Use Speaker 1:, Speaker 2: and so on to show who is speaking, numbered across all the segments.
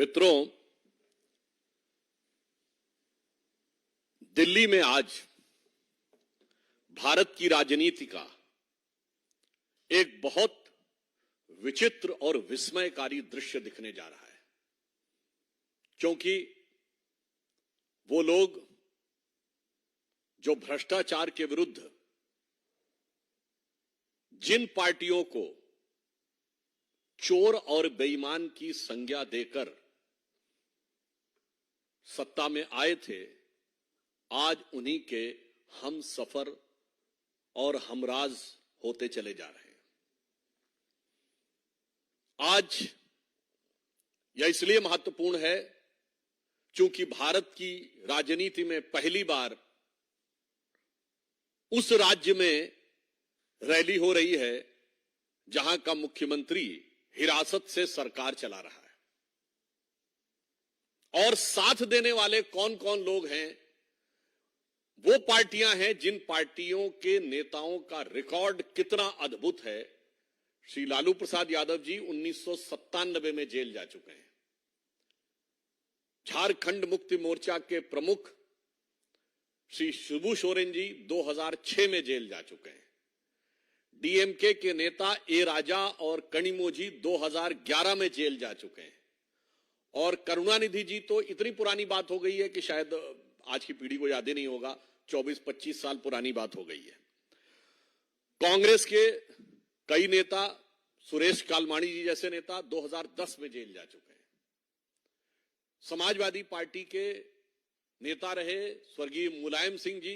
Speaker 1: मित्रों, दिल्ली में आज भारत की राजनीति का एक बहुत विचित्र और विस्मयकारी दृश्य दिखने जा रहा है, क्योंकि वो लोग जो भ्रष्टाचार के विरुद्ध जिन पार्टियों को चोर और बेईमान की संज्ञा देकर सत्ता में आए थे, आज उन्हीं के हम सफर और हमराज होते चले जा रहे हैं। आज यह इसलिए महत्वपूर्ण है क्योंकि भारत की राजनीति में पहली बार उस राज्य में रैली हो रही है जहां का मुख्यमंत्री हिरासत से सरकार चला रहा है। और साथ देने वाले कौन कौन लोग हैं? वो पार्टियां हैं जिन पार्टियों के नेताओं का रिकॉर्ड कितना अद्भुत है। श्री लालू प्रसाद यादव जी 1997 में जेल जा चुके हैं। झारखंड मुक्ति मोर्चा के प्रमुख श्री शिबू सोरेन जी 2006 में जेल जा चुके हैं। डीएमके के नेता ए राजा और कनिमोझी 2011 में जेल जा चुके हैं। और करुणानिधि जी तो इतनी पुरानी बात हो गई है कि शायद आज की पीढ़ी को याद ही नहीं होगा, 24-25 साल पुरानी बात हो गई है। कांग्रेस के कई नेता, सुरेश कालमाणी जी जैसे नेता 2010 में जेल जा चुके हैं। समाजवादी पार्टी के नेता रहे स्वर्गीय मुलायम सिंह जी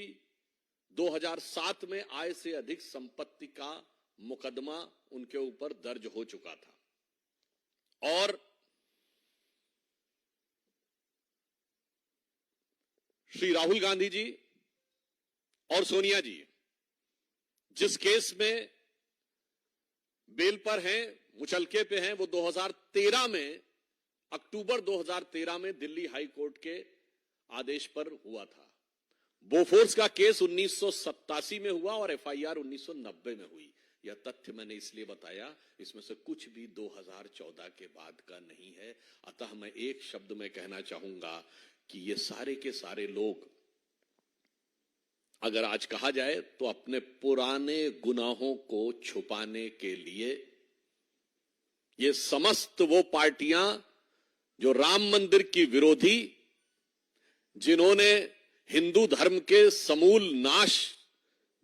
Speaker 1: 2007 में आय से अधिक संपत्ति का मुकदमा उनके ऊपर दर्ज हो चुका था। और श्री राहुल गांधी जी और सोनिया जी जिस केस में बेल पर हैं, मुचलके पे हैं, वो 2013 में, अक्टूबर 2013 में दिल्ली हाई कोर्ट के आदेश पर हुआ था। बोफोर्स का केस 1987 में हुआ और एफआईआर 1990 में हुई। यह तथ्य मैंने इसलिए बताया, इसमें से कुछ भी 2014 के बाद का नहीं है। अतः मैं एक शब्द में कहना चाहूंगा कि ये सारे के सारे लोग, अगर आज कहा जाए तो अपने पुराने गुनाहों को छुपाने के लिए ये समस्त वो पार्टियां जो राम मंदिर की विरोधी, जिन्होंने हिंदू धर्म के समूल नाश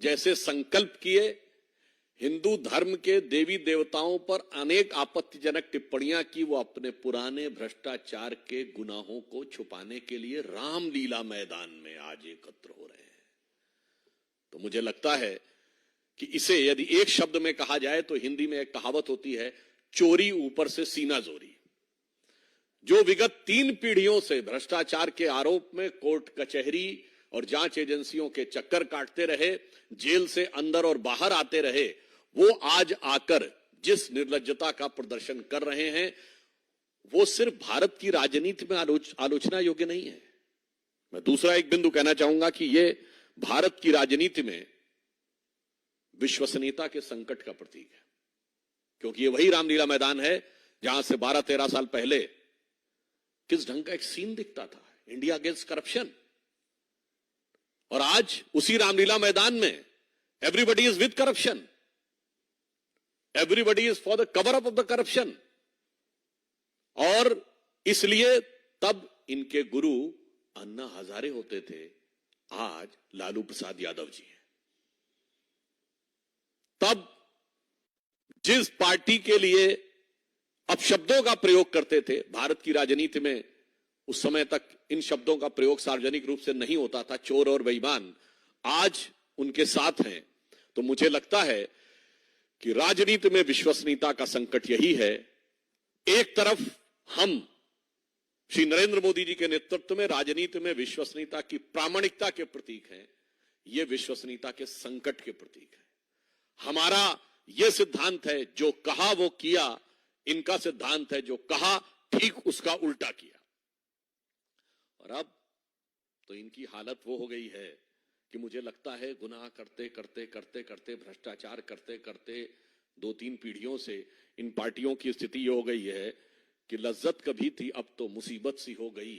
Speaker 1: जैसे संकल्प किए, हिंदू धर्म के देवी देवताओं पर अनेक आपत्तिजनक टिप्पणियां की, वो अपने पुराने भ्रष्टाचार के गुनाहों को छुपाने के लिए रामलीला मैदान में आज एकत्र हो रहे हैं। तो मुझे लगता है कि इसे यदि एक शब्द में कहा जाए तो हिंदी में एक कहावत होती है, चोरी ऊपर से सीना जोरी। जो विगत 3 पीढ़ियों से भ्रष्टाचार के आरोप में कोर्ट कचहरी और जांच एजेंसियों के चक्कर काटते रहे, जेल से अंदर और बाहर आते रहे, वो आज आकर जिस निर्लज्जता का प्रदर्शन कर रहे हैं, वो सिर्फ भारत की राजनीति में आलोचना योग्य नहीं है। मैं दूसरा एक बिंदु कहना चाहूंगा कि ये भारत की राजनीति में विश्वसनीयता के संकट का प्रतीक है, क्योंकि ये वही रामलीला मैदान है जहां से 12-13 साल पहले किस ढंग का एक सीन दिखता था, इंडिया अगेंस्ट करप्शन। और आज उसी रामलीला मैदान में everybody is with corruption, everybody is for the cover up of the corruption. और इसलिए तब इनके गुरु अन्ना हजारे होते थे, आज लालू प्रसाद यादव जी हैं। तब जिस पार्टी के लिए अपशब्दों का प्रयोग करते थे, भारत की राजनीति में उस समय तक इन शब्दों का प्रयोग सार्वजनिक रूप से नहीं होता था, चोर और बेईमान, आज उनके साथ हैं। तो मुझे लगता है कि राजनीति में विश्वसनीयता का संकट यही है। एक तरफ हम श्री नरेंद्र मोदी जी के नेतृत्व में राजनीति में विश्वसनीयता की प्रामाणिकता के प्रतीक हैं, ये विश्वसनीयता के संकट के प्रतीक है। हमारा यह सिद्धांत है, जो कहा वो किया। इनका सिद्धांत है, जो कहा ठीक उसका उल्टा किया। और अब तो इनकी हालत वो हो गई है कि मुझे लगता है गुनाह करते करते करते करते, भ्रष्टाचार करते करते 2-3 पीढ़ियों से इन पार्टियों की स्थिति ये हो गई है कि लज्जत कभी थी अब तो मुसीबत सी हो गई,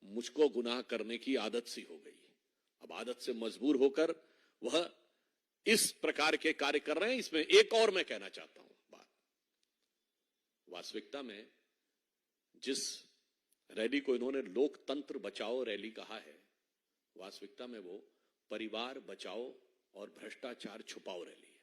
Speaker 1: मुझको गुनाह करने की आदत सी हो गई। अब आदत से मजबूर होकर वह इस प्रकार के कार्य कर रहे हैं। इसमें एक और मैं कहना चाहता हूं बात, वास्तविकता में जिस रैली को इन्होंने लोकतंत्र बचाओ रैली कहा है, वास्तविकता में वो परिवार बचाओ और भ्रष्टाचार छुपाओ रैली है।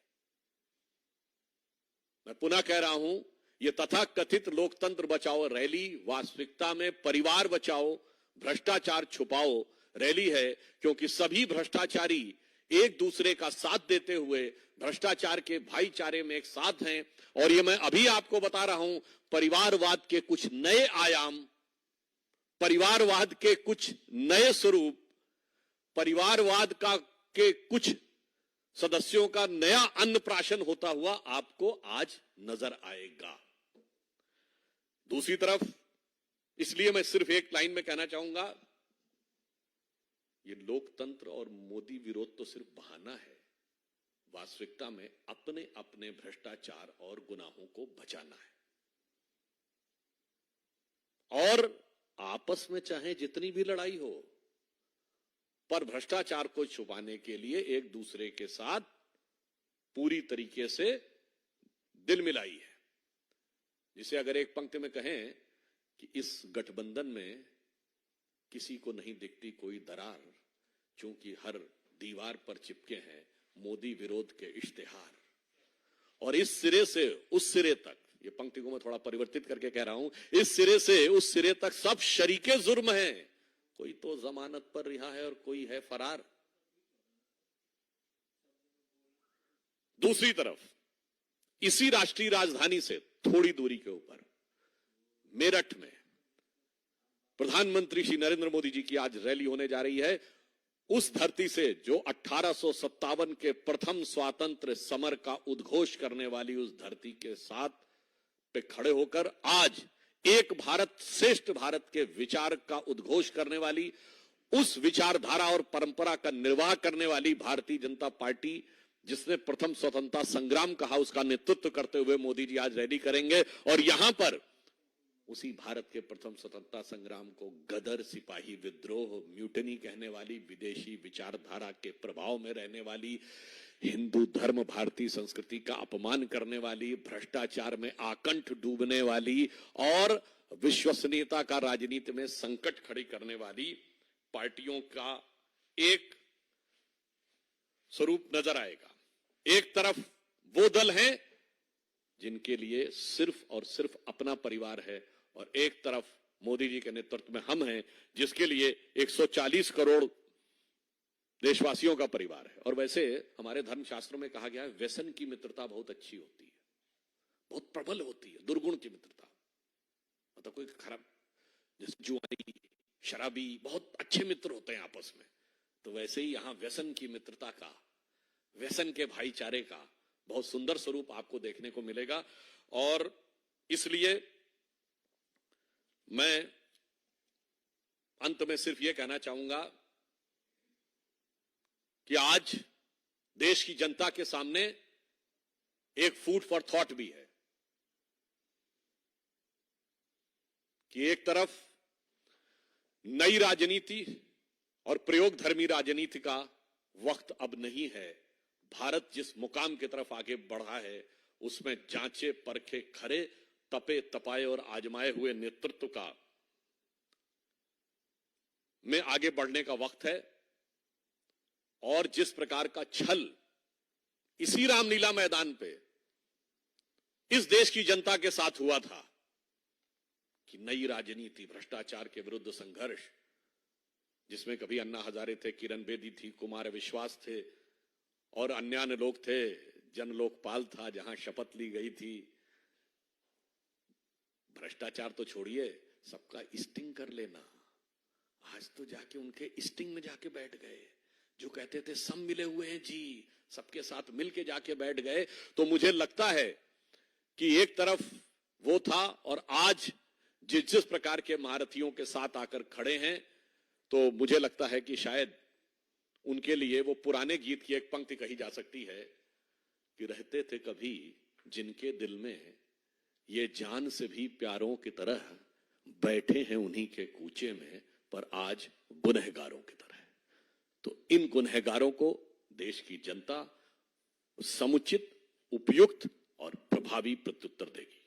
Speaker 1: मैं पुनः कह रहा हूं, यह तथाकथित लोकतंत्र बचाओ रैली वास्तविकता में परिवार बचाओ भ्रष्टाचार छुपाओ रैली है, क्योंकि सभी भ्रष्टाचारी एक दूसरे का साथ देते हुए भ्रष्टाचार के भाईचारे में एक साथ हैं। और ये मैं अभी आपको बता रहा हूं, परिवारवाद के कुछ नए आयाम, परिवारवाद के कुछ नए स्वरूप, परिवारवाद का के कुछ सदस्यों का नया अन्नप्राशन होता हुआ आपको आज नजर आएगा। दूसरी तरफ, इसलिए मैं सिर्फ एक लाइन में कहना चाहूंगा, ये लोकतंत्र और मोदी विरोध तो सिर्फ बहाना है। वास्तविकता में अपने अपने भ्रष्टाचार और गुनाहों को बचाना है। और आपस में चाहे जितनी भी लड़ाई हो, पर भ्रष्टाचार को छुपाने के लिए एक दूसरे के साथ पूरी तरीके से दिल मिलाई है। जिसे अगर एक पंक्ति में कहें कि इस गठबंधन में किसी को नहीं दिखती कोई दरार, क्योंकि हर दीवार पर चिपके हैं मोदी विरोध के इश्तिहार। और इस सिरे से उस सिरे तक, ये पंक्ति को मैं थोड़ा परिवर्तित करके कह रहा हूं, इस सिरे से उस सिरे तक सब शरीके जुर्म हैं। कोई तो जमानत पर रिहा है और कोई है फरार। दूसरी तरफ, इसी राष्ट्रीय राजधानी से थोड़ी दूरी के ऊपर मेरठ में प्रधानमंत्री श्री नरेंद्र मोदी जी की आज रैली होने जा रही है। उस धरती से जो 1857 के प्रथम स्वातंत्र्य समर का उद्घोष करने वाली उस धरती के साथ पे खड़े होकर आज एक भारत श्रेष्ठ भारत के विचार का उद्घोष करने वाली, उस विचारधारा और परंपरा का निर्वाह करने वाली भारतीय जनता पार्टी, जिसने प्रथम स्वतंत्रता संग्राम कहा, उसका नेतृत्व करते हुए मोदी जी आज रैली करेंगे। और यहां पर उसी भारत के प्रथम स्वतंत्रता संग्राम को गदर, सिपाही विद्रोह, म्यूटनी कहने वाली, विदेशी विचारधारा के प्रभाव में रहने वाली, हिंदू धर्म भारतीय संस्कृति का अपमान करने वाली, भ्रष्टाचार में आकंठ डूबने वाली और विश्वसनीयता का राजनीति में संकट खड़ी करने वाली पार्टियों का एक स्वरूप नजर आएगा। एक तरफ वो दल हैं जिनके लिए सिर्फ और सिर्फ अपना परिवार है, और एक तरफ मोदी जी के नेतृत्व में हम हैं जिसके लिए 140 करोड़ देशवासियों का परिवार है। और वैसे हमारे धर्मशास्त्रों में कहा गया है, व्यसन की मित्रता बहुत अच्छी होती है, बहुत प्रबल होती है, दुर्गुण की मित्रता। मतलब कोई खराब, जैसे जुआरी, शराबी बहुत अच्छे मित्र होते हैं आपस में, तो वैसे ही यहां व्यसन की मित्रता का, व्यसन के भाईचारे का बहुत सुंदर स्वरूप आपको देखने को मिलेगा। और इसलिए मैं अंत में सिर्फ यह कहना चाहूंगा कि आज देश की जनता के सामने एक फूड फॉर थॉट भी है कि एक तरफ नई राजनीति और प्रयोगधर्मी राजनीति का वक्त अब नहीं है। भारत जिस मुकाम की तरफ आगे बढ़ा है, उसमें जांचे परखे खरे, तपे तपाए और आजमाए हुए नेतृत्व का में आगे बढ़ने का वक्त है। और जिस प्रकार का छल इसी रामलीला मैदान पे इस देश की जनता के साथ हुआ था कि नई राजनीति, भ्रष्टाचार के विरुद्ध संघर्ष, जिसमें कभी अन्ना हजारे थे, किरण बेदी थी, कुमार विश्वास थे और अन्य लोग थे, जन लोकपाल था जहां शपथ ली गई थी। भ्रष्टाचार तो छोड़िए, सबका स्टिंग कर लेना। आज तो जाके उनके स्टिंग में जाके बैठ गए। जो कहते थे सब मिले हुए हैं जी, सबके साथ मिलके जाके बैठ गए। तो मुझे लगता है कि एक तरफ वो था और आज जिस प्रकार के महारथियों के साथ आकर खड़े हैं, तो मुझे लगता है कि शायद उनके लिए वो पुराने गीत की एक पंक्ति कही जा सकती है कि रहते थे कभी जिनके दिल में ये जान से भी प्यारों की तरह बैठे हैं उन्हीं के कूचे में, पर आज गुनहगारों की तरह। तो इन गुनहगारों को देश की जनता समुचित, उपयुक्त और प्रभावी प्रत्युत्तर देगी।